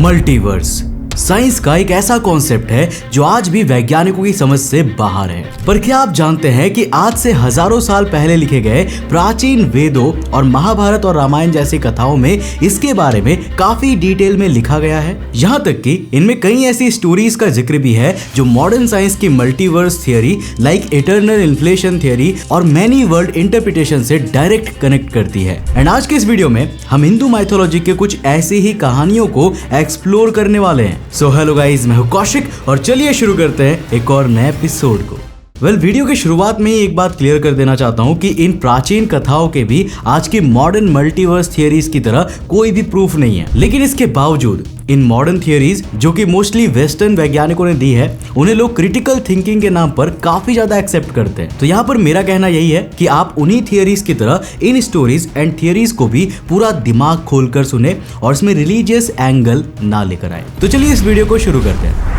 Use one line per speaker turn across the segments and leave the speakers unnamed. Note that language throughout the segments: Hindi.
मल्टीवर्स साइंस का एक ऐसा कॉन्सेप्ट है जो आज भी वैज्ञानिकों की समझ से बाहर है। पर क्या आप जानते हैं कि आज से हजारों साल पहले लिखे गए प्राचीन वेदों और महाभारत और रामायण जैसी कथाओं में इसके बारे में काफी डिटेल में लिखा गया है। यहाँ तक कि इनमें कई ऐसी स्टोरीज का जिक्र भी है जो मॉडर्न साइंस की multiverse theory like eternal inflation theory और मैनी वर्ल्ड इंटरप्रिटेशन से डायरेक्ट कनेक्ट करती है। एंड आज के इस वीडियो में हम हिंदू माइथोलॉजी के कुछ ऐसी ही कहानियों को एक्सप्लोर करने वाले हैं। सो हेलो गाइस, मैं हूं कौशिक और चलिए शुरू करते हैं एक और नए एपिसोड को। वीडियो की शुरुआत में ही एक बात क्लियर कर देना चाहता हूं कि इन प्राचीन कथाओं के भी आज की मॉडर्न मल्टीवर्स थियरीज की तरह कोई भी प्रूफ नहीं है। लेकिन इसके बावजूद इन मॉडर्न थियरीज जो कि मोस्टली वेस्टर्न वैज्ञानिकों ने दी है, उन्हें लोग क्रिटिकल थिंकिंग के नाम पर काफी ज्यादा एक्सेप्ट करते हैं। तो यहाँ पर मेरा कहना यही है कि आप उन्हीं थियरीज की तरह इन स्टोरीज एंड थियरीज को भी पूरा दिमाग खोलकर सुने और इसमें रिलीजियस एंगल ना लेकर आए। तो चलिए इस वीडियो को शुरू करते हैं।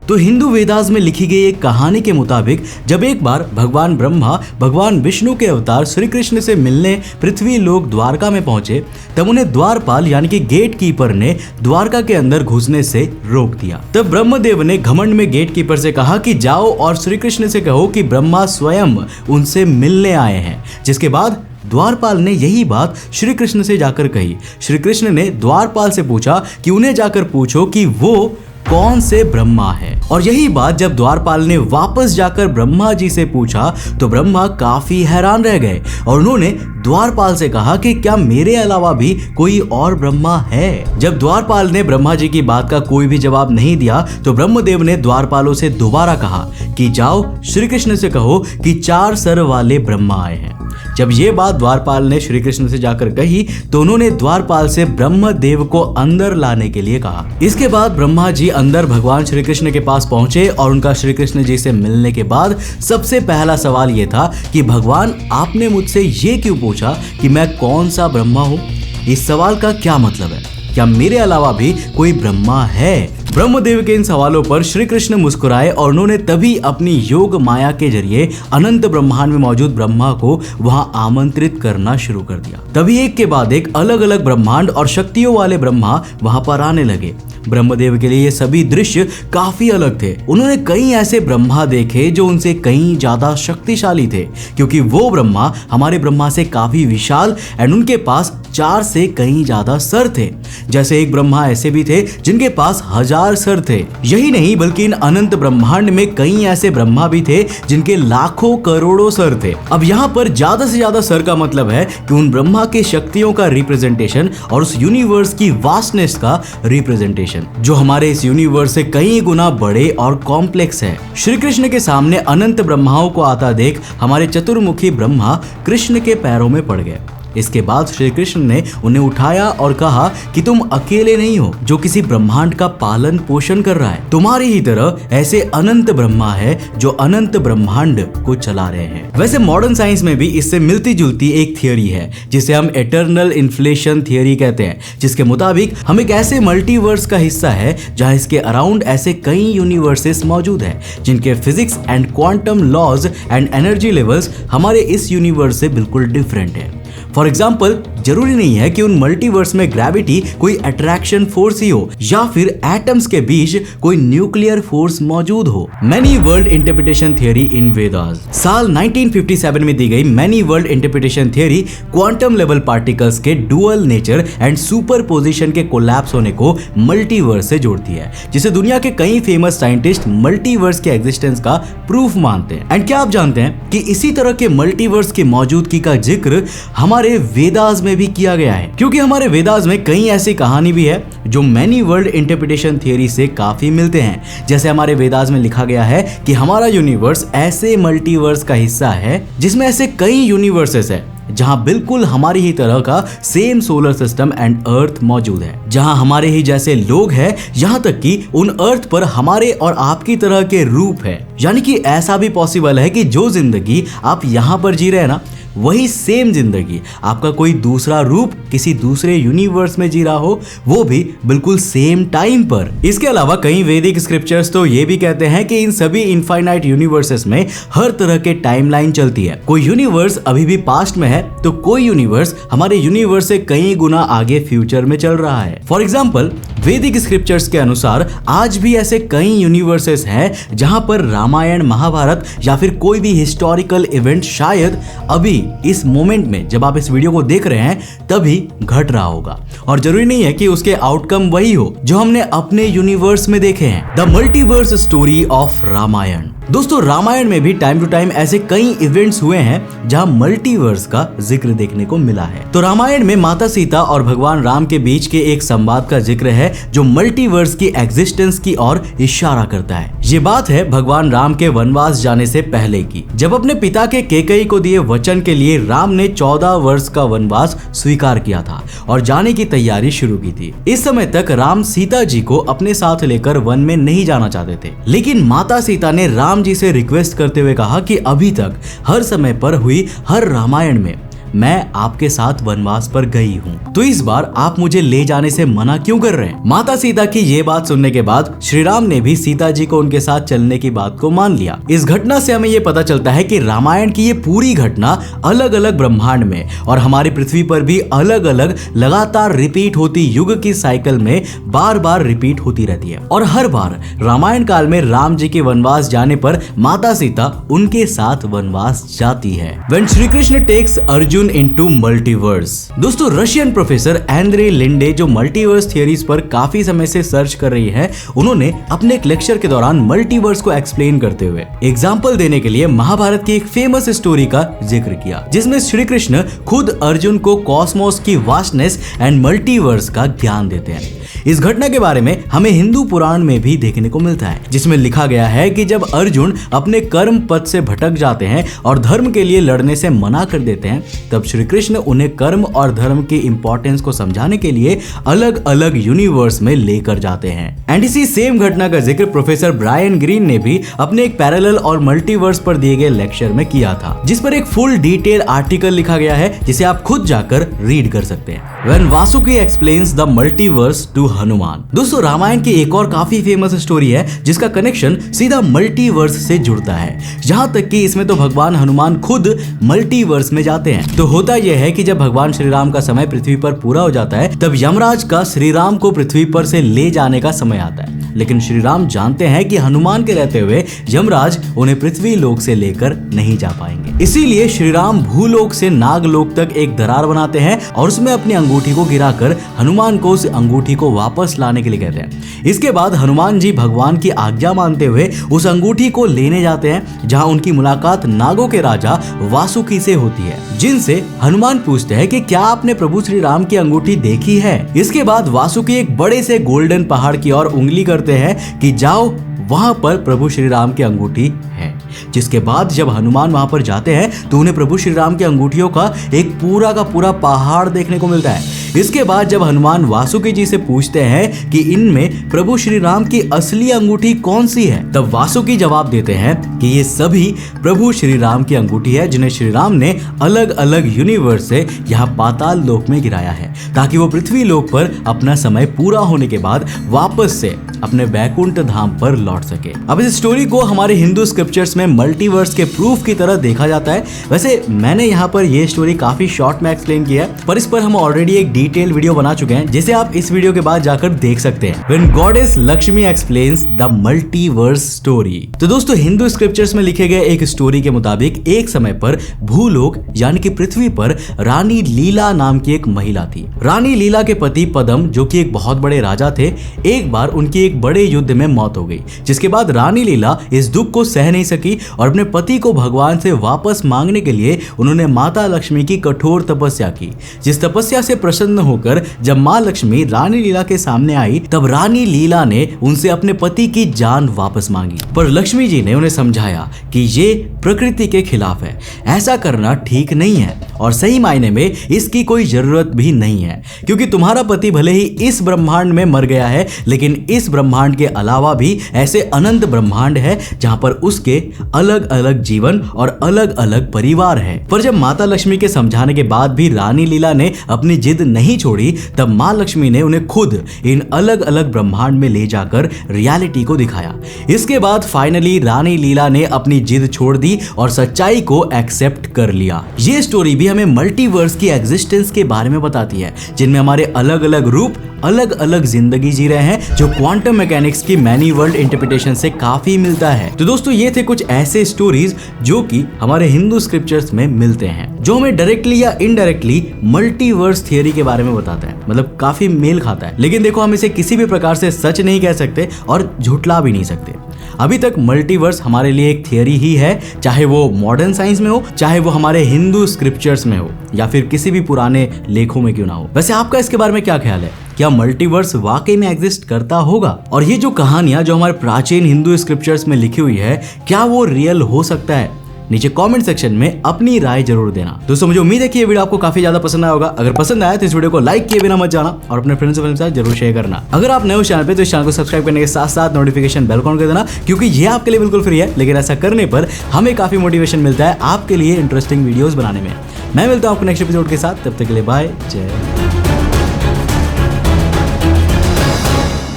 तो हिंदू वेदास में लिखी गई एक कहानी के मुताबिक जब एक बार भगवान ब्रह्मा भगवान विष्णु के अवतार श्री कृष्ण से मिलने पृथ्वी लोक द्वारका में पहुंचे, तब उन्हें द्वारपाल यानी कि गेट कीपर ने द्वारका के अंदर घुसने से रोक दिया। तब ब्रह्मदेव ने घमंड में गेट कीपर से कहा कि जाओ और श्री कृष्ण से कहो कि ब्रह्मा स्वयं उनसे मिलने आए हैं। जिसके बाद द्वारपाल ने यही बात श्री कृष्ण से जाकर कही। श्री कृष्ण ने द्वारपाल से पूछा कि उन्हें जाकर पूछो कि वो कौन से ब्रह्मा है। और यही बात जब द्वारपाल ने वापस जाकर ब्रह्मा जी से पूछा तो ब्रह्मा काफी हैरान रह गए और उन्होंने द्वारपाल से कहा कि क्या मेरे अलावा भी कोई और ब्रह्मा है। जब द्वारपाल ने ब्रह्मा जी की बात का कोई भी जवाब नहीं दिया तो ब्रह्मदेव ने द्वारपालों से दोबारा कहा कि जाओ श्री कृष्ण से कहो कि 4 सर वाले ब्रह्मा आए हैं। जब ये बात द्वारपाल ने श्री कृष्ण से जाकर कही तो उन्होंने द्वारपाल से ब्रह्मदेव को अंदर लाने के लिए कहा। इसके बाद ब्रह्मा जी अंदर भगवान श्री कृष्ण के पास पहुंचे और उनका श्री कृष्ण जी से मिलने के बाद सबसे पहला सवाल ये था कि भगवान आपने मुझसे ये क्यों पूछा कि मैं कौन सा ब्रह्मा हूँ। इस सवाल का क्या मतलब है? क्या मेरे अलावा भी कोई ब्रह्मा है? ब्रह्मदेव के इन सवालों पर श्री कृष्ण मुस्कुराए और उन्होंने तभी अपनी योग माया के जरिए अनंत ब्रह्मांड में मौजूद ब्रह्मा को वहां आमंत्रित करना शुरू कर दिया। तभी एक के बाद एक अलग अलग ब्रह्मांड और शक्तियों वाले ब्रह्मा वहां पर आने लगे। ब्रह्मदेव के लिए ये सभी दृश्य काफी अलग थे। उन्होंने कई ऐसे ब्रह्मा देखे जो उनसे कहीं ज्यादा शक्तिशाली थे, क्योंकि वो ब्रह्मा हमारे ब्रह्मा से काफी विशाल एंड उनके पास 4 से कहीं ज्यादा सर थे। जैसे एक ब्रह्मा ऐसे भी थे जिनके पास 1000 सर थे। यही नहीं बल्कि इन अनंत ब्रह्मांड में कई ऐसे ब्रह्मा भी थे जिनके लाखों करोड़ों सर थे। अब यहाँ पर ज्यादा से ज्यादा सर का मतलब है कि उन ब्रह्मा के शक्तियों का रिप्रेजेंटेशन और उस यूनिवर्स की वास्टनेस का रिप्रेजेंटेशन जो हमारे इस यूनिवर्स से कई गुना बड़े और कॉम्प्लेक्स है। श्री कृष्ण के सामने अनंत ब्रह्माओं को आता देख हमारे चतुर्मुखी ब्रह्मा कृष्ण के पैरों में पड़ गए। इसके बाद श्री कृष्ण ने उन्हें उठाया और कहा कि तुम अकेले नहीं हो जो किसी ब्रह्मांड का पालन पोषण कर रहा है। तुम्हारी ही तरह ऐसे अनंत ब्रह्मा है जो अनंत ब्रह्मांड को चला रहे हैं। वैसे मॉडर्न साइंस में भी इससे मिलती जुलती एक थियरी है जिसे हम इटर्नल इन्फ्लेशन थियरी कहते हैं, जिसके मुताबिक हम एक ऐसे मल्टीवर्स का हिस्सा है जहां इसके अराउंड ऐसे कई यूनिवर्सेस मौजूद है जिनके physics and quantum laws and energy levels हमारे इस यूनिवर्स से बिल्कुल डिफरेंट है। फॉर एग्जाम्पल, जरूरी नहीं है कि उन मल्टीवर्स में ग्रेविटी कोई अट्रैक्शन फोर्स ही हो या फिर एटम्स के बीच कोई न्यूक्लियर फोर्स मौजूद हो। मैनी वर्ल्ड इंटरप्रिटेशन थियरी इन वेदास साल 1957 में दी गई many world interpretation theory quantum level particles के डुअल नेचर एंड सुपरपोजिशन के कोलैप्स होने को मल्टीवर्स से जोड़ती है, जिसे दुनिया के कई फेमस साइंटिस्ट मल्टीवर्स के एग्जिस्टेंस का प्रूफ मानते हैं। एंड क्या आप जानते हैं कि इसी तरह के मल्टीवर्स की मौजूदगी का जिक्र हमारे वेदास में भी किया गया है, क्योंकि हमारे वेदास में कई ऐसी कहानी भी है जो मैनी वर्ल्ड इंटरप्रिटेशन थियरी से काफी मिलते हैं। जैसे हमारे वेदास में लिखा गया है कि हमारा यूनिवर्स ऐसे मल्टीवर्स का हिस्सा है जिसमें ऐसे कई यूनिवर्सेस है जहां बिल्कुल हमारी ही तरह का same solar system and earth मौजूद है, जहां हमारे ही जैसे लोग हैं, यहां तक कि उन अर्थ पर हमारे और आपकी तरह के रूप है। यानी कि ऐसा भी पॉसिबल है कि जो जिंदगी आप यहां पर जी रहे हैं ना, वही सेम जिंदगी आपका कोई दूसरा रूप किसी दूसरे यूनिवर्स में जी रहा हो, वो भी बिल्कुल सेम टाइम पर। इसके अलावा कई वैदिक स्क्रिप्चर्स तो ये भी कहते हैं कि इन सभी इनफाइनाइट यूनिवर्सेस में हर तरह के टाइमलाइन चलती है। कोई यूनिवर्स अभी भी पास्ट में है तो कोई यूनिवर्स हमारे यूनिवर्स से कई गुना आगे फ्यूचर में चल रहा है। फॉर एग्जाम्पल, वैदिक स्क्रिप्चर्स के अनुसार आज भी ऐसे कई यूनिवर्सेस हैं जहां पर रामायण, महाभारत या फिर कोई भी हिस्टोरिकल इवेंट शायद अभी इस मोमेंट में जब आप इस वीडियो को देख रहे हैं तभी घट रहा होगा, और जरूरी नहीं है कि उसके आउटकम वही हो जो हमने अपने यूनिवर्स में देखे हैं। The multiverse story of Ramayana. दोस्तों, रामायण में भी टाइम टू टाइम ऐसे कई इवेंट्स हुए हैं जहां मल्टीवर्स का जिक्र देखने को मिला है। तो रामायण में माता सीता और भगवान राम के बीच के एक संवाद का जिक्र है जो मल्टीवर्स की एग्जिस्टेंस की ओर इशारा करता है। ये बात है भगवान राम के वनवास जाने से पहले की, जब अपने पिता के कैकेयी को दिए वचन के लिए राम ने 14 वर्ष का वनवास स्वीकार किया था और जाने की तैयारी शुरू की थी। इस समय तक राम सीता जी को अपने साथ लेकर वन में नहीं जाना चाहते थे, लेकिन माता सीता ने राम जी से रिक्वेस्ट करते हुए कहा कि अभी तक हर समय पर हुई हर रामायण में मैं आपके साथ वनवास पर गई हूँ, तो इस बार आप मुझे ले जाने से मना क्यों कर रहे हैं। माता सीता की ये बात सुनने के बाद श्री राम ने भी सीता जी को उनके साथ चलने की बात को मान लिया। इस घटना से हमें ये पता चलता है कि रामायण की ये पूरी घटना अलग अलग ब्रह्मांड में और हमारी पृथ्वी पर भी अलग अलग लगातार रिपीट होती युग की साइकिल में बार बार रिपीट होती रहती है, और हर बार रामायण काल में राम जी के वनवास जाने पर माता सीता उनके साथ वनवास जाती है। When Shri Krishna takes Arjun into multiverse. दोस्तों, रशियन प्रोफेसर एंड्रे लिंडे जो मल्टीवर्स थियरीज पर काफी समय से सर्च कर रही है, उन्होंने अपने एक लेक्चर के दौरान मल्टीवर्स को एक्सप्लेन करते हुए एग्जांपल देने के लिए महाभारत की एक फेमस स्टोरी का जिक्र किया, जिसमें श्री कृष्ण खुद अर्जुन को कॉस्मोस की वास्टनेस एंड मल्टीवर्स का ज्ञान देते हैं। इस घटना के बारे में हमें हिंदू पुराण में भी देखने को मिलता है, जिसमें लिखा गया है कि जब अर्जुन अपने कर्म पथ से भटक जाते हैं और धर्म के लिए लड़ने से मना कर देते हैं, तब श्री कृष्ण उन्हें कर्म और धर्म की इंपॉर्टेंस को समझाने के लिए अलग अलग यूनिवर्स में लेकर जाते हैं। एंड इसी सेम घटना का जिक्र प्रोफेसर ब्रायन ग्रीन ने भी अपने एक पैरेलल और मल्टीवर्स पर दिए गए लेक्चर में किया था, जिस पर एक फुल डिटेल आर्टिकल लिखा गया है जिसे आप खुद जाकर रीड कर सकते हैं। When Vasuki explains the multiverse to Hanuman. दोस्तों, रामायण की एक और काफी फेमस स्टोरी है जिसका कनेक्शन सीधा मल्टीवर्स से जुड़ता है, जहां तक कि इसमें तो भगवान हनुमान खुद मल्टीवर्स में जाते हैं। तो होता यह है कि जब भगवान श्री राम का समय पृथ्वी पर पूरा हो जाता है, तब यमराज का श्री राम को पृथ्वी पर से ले जाने का समय आता है, लेकिन श्री राम जानते हैं कि हनुमान के रहते हुए यमराज उन्हें पृथ्वी लोक से लेकर नहीं जा पाएंगे। इसीलिए श्री राम भूलोक से नागलोक तक एक दरार बनाते हैं और उसमें अपनी अंगूठी को गिराकर हनुमान को उस अंगूठी को वापस लाने के लिए कहते हैं। इसके बाद हनुमान जी भगवान की आज्ञा मानते हुए उस अंगूठी को लेने जाते हैं, जहां उनकी मुलाकात नागों के राजा वासुकी से होती है, जिनसे हनुमान पूछते हैं कि क्या आपने प्रभु श्री राम की अंगूठी देखी है। इसके बाद वासुकी एक बड़े से गोल्डन पहाड़ की ओर उंगली करते हैं कि जाओ, वहां पर प्रभु श्री राम की अंगूठी है। जिसके बाद जब हनुमान वहां पर जाते हैं तो उन्हें प्रभु श्री राम की अंगूठियों का एक पूरा का पूरा पहाड़ देखने को मिलता है। इसके बाद जब हनुमान वासुकी जी से पूछते हैं कि इनमें प्रभु श्री राम की असली अंगूठी कौन सी है, तब वासुकी जवाब देते हैं कि ये सभी प्रभु श्री राम की अंगूठी है, जिन्हें श्री राम ने अलग अलग यूनिवर्स से यहाँ पाताल लोक में गिराया है, ताकि वो पृथ्वी लोक पर अपना समय पूरा होने के बाद वापस से अपने बैकुंठ धाम पर लौट सके। अब इस स्टोरी को हमारे हिंदू स्क्रिप्चर्स में मल्टीवर्स के प्रूफ की तरह देखा जाता है। वैसे मैंने यहाँ पर ये स्टोरी काफी शॉर्ट में एक्सप्लेन किया है, पर इस पर हम ऑलरेडी एक डिटेल वीडियो बना चुके हैं, जिसे आप इस वीडियो के बाद जाकर देख सकते हैं। When Goddess Lakshmi explains the multiverse story. तो दोस्तों, हिंदू स्क्रिप्चर्स में लिखे गए एक स्टोरी के मुताबिक एक समय पर भूलोक यानी कि पृथ्वी पर रानी लीला नाम की एक महिला थी। रानी लीला के पति पद्म, जो कि एक बहुत बड़े राजा थे, एक बार उनकी एक बड़े युद्ध में मौत हो गई, जिसके बाद रानी लीला इस दुख को सह नहीं सकी और अपने पति को भगवान से वापस मांगने के लिए उन्होंने माता लक्ष्मी की कठोर तपस्या की। जिस तपस्या से प्रसन्न प्रसन्न होकर जब माँ लक्ष्मी रानी लीला के सामने आई तब रानी लीला ने उनसे अपने पति की जान वापस मांगी, पर लक्ष्मी जी ने उन्हें समझाया कि ये प्रकृति के खिलाफ है, ऐसा करना ठीक नहीं है और सही मायने में इसकी कोई जरूरत भी नहीं है, क्योंकि तुम्हारा पति भले ही इस ब्रह्मांड में मर गया है, लेकिन इस ब्रह्मांड के अलावा भी ऐसे अनंत ब्रह्मांड है जहां पर उसके अलग अलग जीवन और अलग अलग परिवार है। पर जब माता लक्ष्मी के समझाने के बाद भी रानी लीला ने अपनी जिद नहीं छोड़ी, तब माँ लक्ष्मी ने उन्हें खुद इन अलग अलग ब्रह्मांड में ले जाकर रियलिटी को दिखाया। इसके बाद फाइनली रानी लीला ने अपनी जिद छोड़ दी और सच्चाई को एक्सेप्ट कर लिया। ये स्टोरी भी हमें मल्टीवर्स की एग्जिस्टेंस के बारे में बताती है, जिनमें हमारे अलग अलग रूप अलग अलग जिंदगी जी रहे हैं, जो क्वांटम मैकेनिक्स की मैनी वर्ल्ड इंटरप्रिटेशन से काफी मिलता है। तो दोस्तों ये थे कुछ ऐसे स्टोरीज जो कि हमारे हिंदू स्क्रिप्चर्स में मिलते हैं, जो हमें डायरेक्टली या इनडायरेक्टली मल्टीवर्स थियरी के बारे में बताता है, मतलब काफी मेल खाता है। लेकिन देखो, हम इसे किसी भी प्रकार से सच नहीं कह सकते और झुठला भी नहीं सकते। अभी तक मल्टीवर्स हमारे लिए एक थियरी ही है, चाहे वो मॉडर्न साइंस में हो, चाहे वो हमारे हिंदू स्क्रिप्चर्स में हो, या फिर किसी भी पुराने लेखों में क्यों ना हो। वैसे आपका इसके बारे में क्या ख्याल है? क्या मल्टीवर्स वाकई में एग्जिस्ट करता होगा? और ये जो कहानियां जो हमारे प्राचीन हिंदू स्क्रिप्चर्स में लिखी हुई है, क्या वो रियल हो सकता है? नीचे कमेंट सेक्शन में अपनी राय जरूर देना। दोस्तों मुझे उम्मीद है कि ये वीडियो आपको काफी ज्यादा पसंद आया होगा। अगर पसंद आया तो इस वीडियो को लाइक किए बिना मत जाना और अपने फ्रेंड्स के साथ जरूर शेयर करना। अगर आप नए हो चैनल पे तो इस चैनल को सब्सक्राइब करने के साथ साथ नोटिफिकेशन बेल ऑन कर देना, क्योंकि ये आपके लिए बिल्कुल फ्री है, लेकिन ऐसा करने पर हमें काफी मोटिवेशन मिलता है आपके लिए इंटरेस्टिंग वीडियोस बनाने में। मैं मिलता हूं आपको नेक्स्ट एपिसोड के साथ, तब तक के लिए बाय, जय।